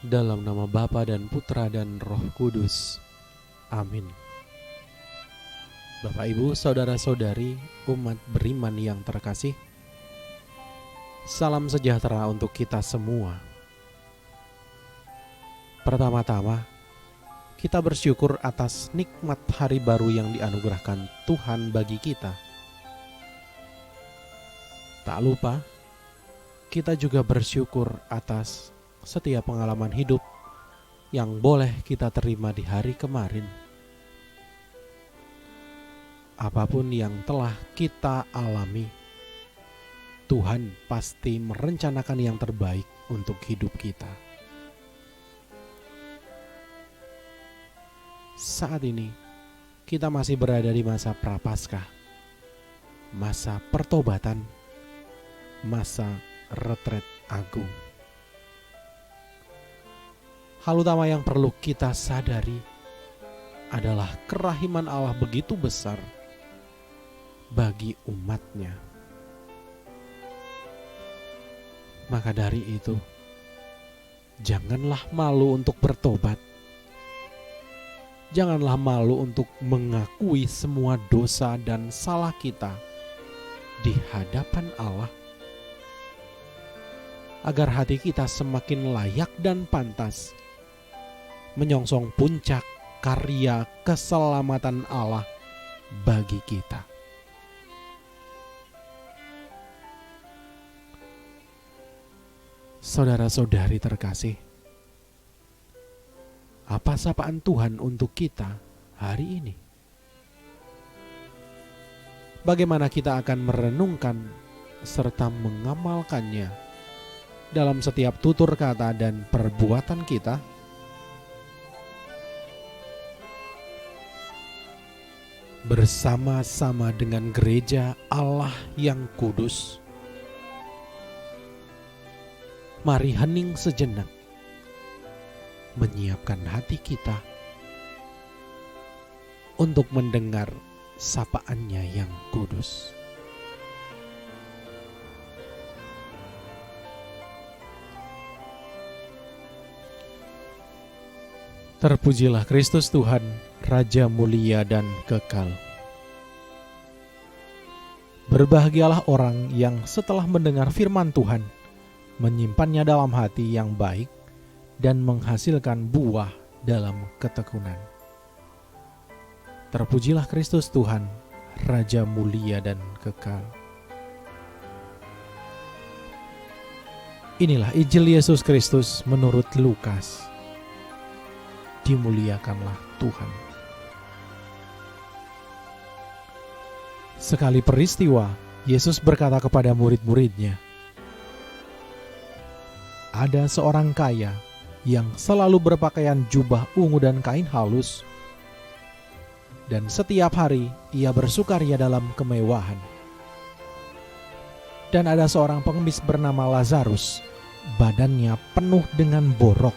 Dalam nama Bapa dan Putra dan Roh Kudus. Amin. Bapak, Ibu, saudara-saudari, umat beriman yang terkasih, salam sejahtera untuk kita semua. Pertama-tama, kita bersyukur atas nikmat hari baru yang dianugerahkan Tuhan bagi kita. Tak lupa, kita juga bersyukur atas setiap pengalaman hidup yang boleh kita terima di hari kemarin. Apapun yang telah kita alami, Tuhan pasti merencanakan yang terbaik untuk hidup kita. Saat ini, kita masih berada di masa Prapaskah, masa pertobatan, masa retret agung. Hal utama yang perlu kita sadari adalah kerahiman Allah begitu besar bagi umatnya. Maka dari itu, janganlah malu untuk bertobat. Janganlah malu untuk mengakui semua dosa dan salah kita di hadapan Allah, agar hati kita semakin layak dan pantas menyongsong puncak karya keselamatan Allah bagi kita. Saudara-saudari terkasih, apa sapaan Tuhan untuk kita hari ini? Bagaimana kita akan merenungkan serta mengamalkannya dalam setiap tutur kata dan perbuatan kita? Bersama-sama dengan gereja Allah yang kudus, mari hening sejenak, menyiapkan hati kita untuk mendengar sapaannya yang kudus. Terpujilah Kristus Tuhan, Raja mulia dan kekal. Berbahagialah orang yang setelah mendengar firman Tuhan, menyimpannya dalam hati yang baik dan menghasilkan buah dalam ketekunan. Terpujilah Kristus Tuhan, Raja mulia dan kekal. Inilah Injil Yesus Kristus menurut Lukas. Dimuliakanlah Tuhan. Sekali peristiwa, Yesus berkata kepada murid-muridnya, "Ada seorang kaya yang selalu berpakaian jubah ungu dan kain halus, dan setiap hari ia bersukaria dalam kemewahan. Dan ada seorang pengemis bernama Lazarus, badannya penuh dengan borok.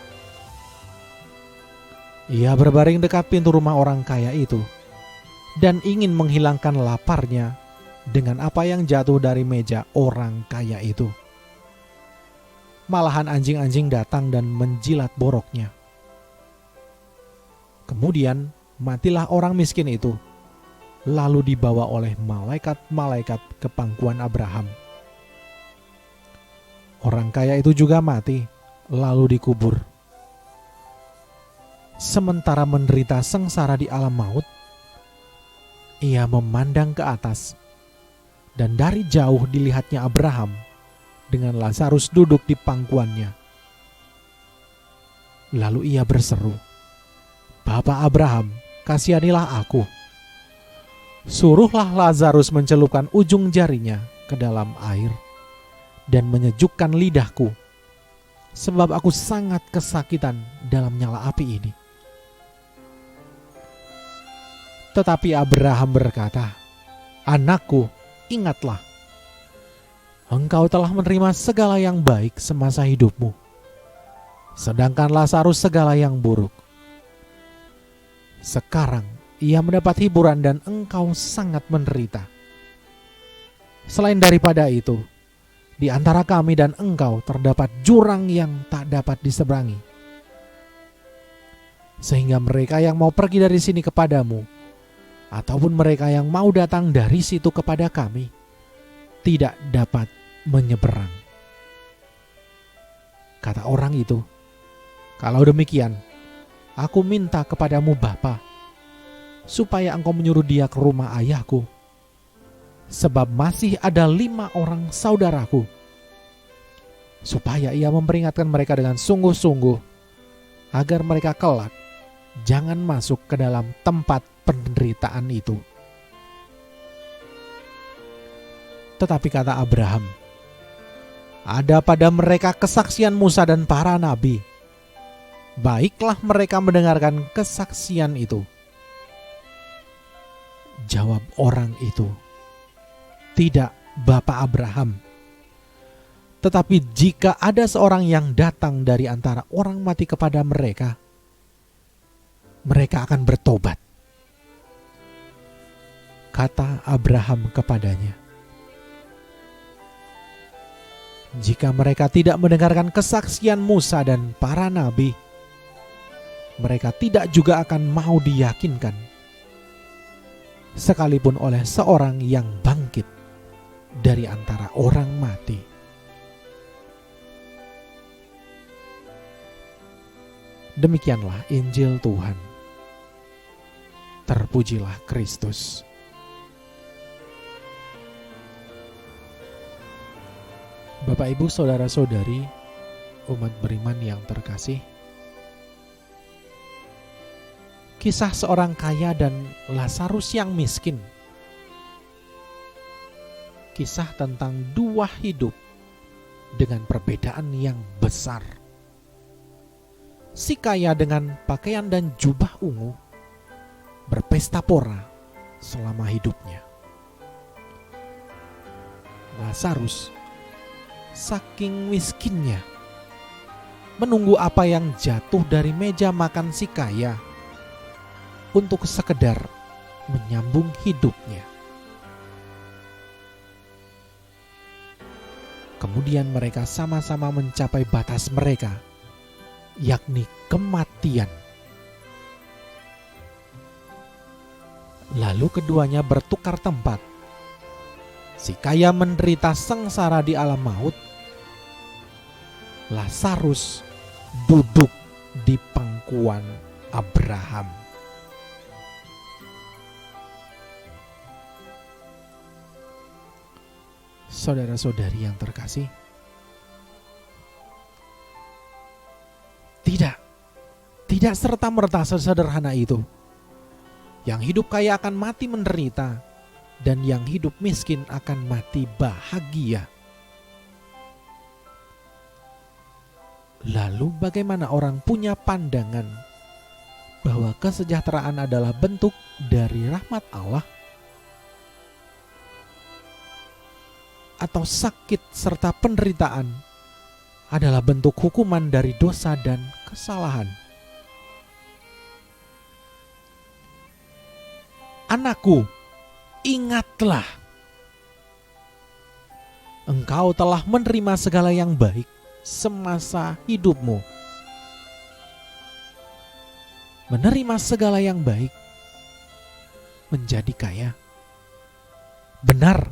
Ia berbaring dekat pintu rumah orang kaya itu dan ingin menghilangkan laparnya dengan apa yang jatuh dari meja orang kaya itu. Malahan anjing-anjing datang dan menjilat boroknya. Kemudian matilah orang miskin itu, lalu dibawa oleh malaikat-malaikat ke pangkuan Abraham. Orang kaya itu juga mati, lalu dikubur. Sementara menderita sengsara di alam maut, ia memandang ke atas, dan dari jauh dilihatnya Abraham dengan Lazarus duduk di pangkuannya. Lalu ia berseru, 'Bapa Abraham, kasihanilah aku. Suruhlah Lazarus mencelupkan ujung jarinya ke dalam air dan menyejukkan lidahku, sebab aku sangat kesakitan dalam nyala api ini.' Tetapi Abraham berkata, 'Anakku, ingatlah, engkau telah menerima segala yang baik semasa hidupmu, sedangkan Lazarus segala yang buruk. Sekarang ia mendapat hiburan dan engkau sangat menderita. Selain daripada itu, di antara kami dan engkau terdapat jurang yang tak dapat diseberangi, sehingga mereka yang mau pergi dari sini kepadamu, ataupun mereka yang mau datang dari situ kepada kami, tidak dapat menyeberang. Kata orang itu, kalau demikian, aku minta kepadamu Bapa, supaya engkau menyuruh dia ke rumah ayahku, sebab masih ada 5 orang saudaraku, supaya ia memperingatkan mereka dengan sungguh-sungguh, agar mereka kelak jangan masuk ke dalam tempat penderitaan itu. Tetapi kata Abraham, ada pada mereka kesaksian Musa dan para nabi. Baiklah mereka mendengarkan kesaksian itu. Jawab orang itu, tidak, Bapak Abraham. Tetapi jika ada seorang yang datang dari antara orang mati kepada mereka, mereka akan bertobat. Kata Abraham kepadanya, jika mereka tidak mendengarkan kesaksian Musa dan para nabi, mereka tidak juga akan mau diyakinkan, sekalipun oleh seorang yang bangkit dari antara orang mati. Demikianlah Injil Tuhan. Terpujilah Kristus. Bapak, Ibu, saudara-saudari, umat beriman yang terkasih, kisah seorang kaya dan Lazarus yang miskin, kisah tentang 2 hidup dengan perbedaan yang besar. Si kaya dengan pakaian dan jubah ungu berpesta pora selama hidupnya. Lazarus saking miskinnya menunggu apa yang jatuh dari meja makan si kaya untuk sekedar menyambung hidupnya. Kemudian mereka sama-sama mencapai batas mereka, yakni kematian. Lalu keduanya bertukar tempat. Si kaya menderita sengsara di alam maut. Lazarus duduk di pangkuan Abraham. Saudara-saudari yang terkasih, tidak serta-merta sesederhana itu. Yang hidup kaya akan mati menderita, dan yang hidup miskin akan mati bahagia. Lalu bagaimana orang punya pandangan bahwa kesejahteraan adalah bentuk dari rahmat Allah, atau sakit serta penderitaan adalah bentuk hukuman dari dosa dan kesalahan? Anakku, ingatlah, engkau telah menerima segala yang baik semasa hidupmu. Menerima segala yang baik, menjadi kaya, benar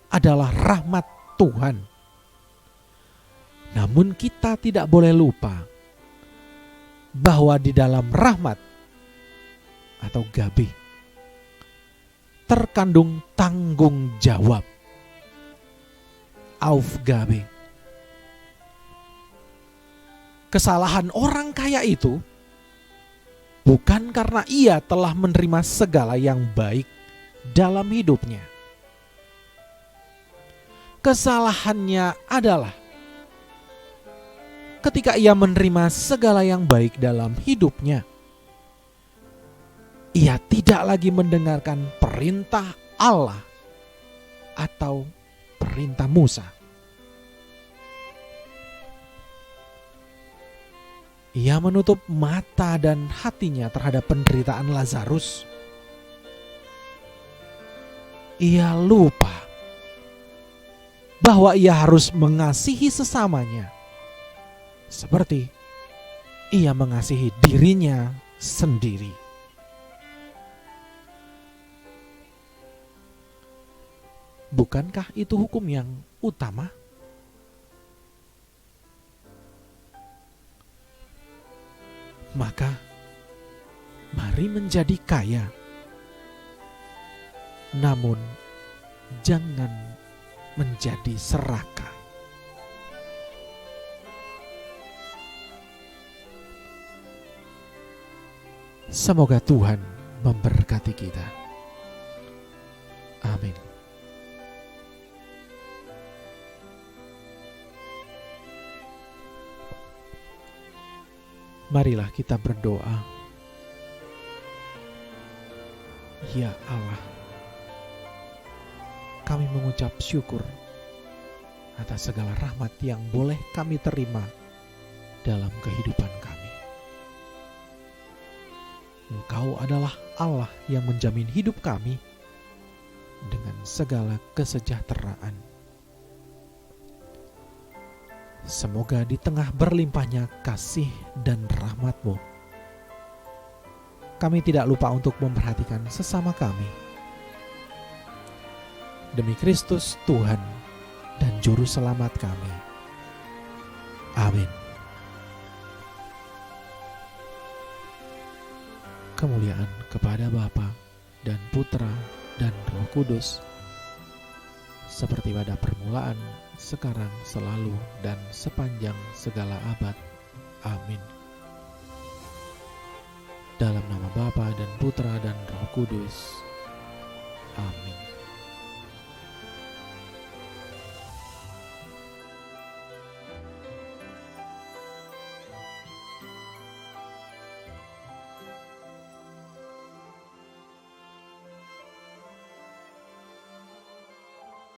adalah rahmat Tuhan. Namun kita tidak boleh lupa bahwa di dalam rahmat atau gabih terkandung tanggung jawab. Aufgabe. Kesalahan orang kaya itu bukan karena ia telah menerima segala yang baik dalam hidupnya. Kesalahannya adalah ketika ia menerima segala yang baik dalam hidupnya, ia tidak lagi mendengarkan perintah Allah atau perintah Musa. Ia menutup mata dan hatinya terhadap penderitaan Lazarus. Ia lupa bahwa ia harus mengasihi sesamanya seperti ia mengasihi dirinya sendiri. Bukankah itu hukum yang utama? Maka, mari menjadi kaya, namun jangan menjadi serakah. Semoga Tuhan memberkati kita. Amin. Marilah kita berdoa. Ya Allah, kami mengucap syukur atas segala rahmat yang boleh kami terima dalam kehidupan kami. Engkau adalah Allah yang menjamin hidup kami dengan segala kesejahteraan. Semoga di tengah berlimpahnya kasih dan rahmat-Mu, kami tidak lupa untuk memperhatikan sesama kami. Demi Kristus Tuhan dan Juru Selamat kami. Amin. Kemuliaan kepada Bapa dan Putra dan Roh Kudus, seperti pada permulaan, sekarang, selalu, dan sepanjang segala abad. Amin. Dalam nama Bapa dan Putra dan Roh Kudus. Amin.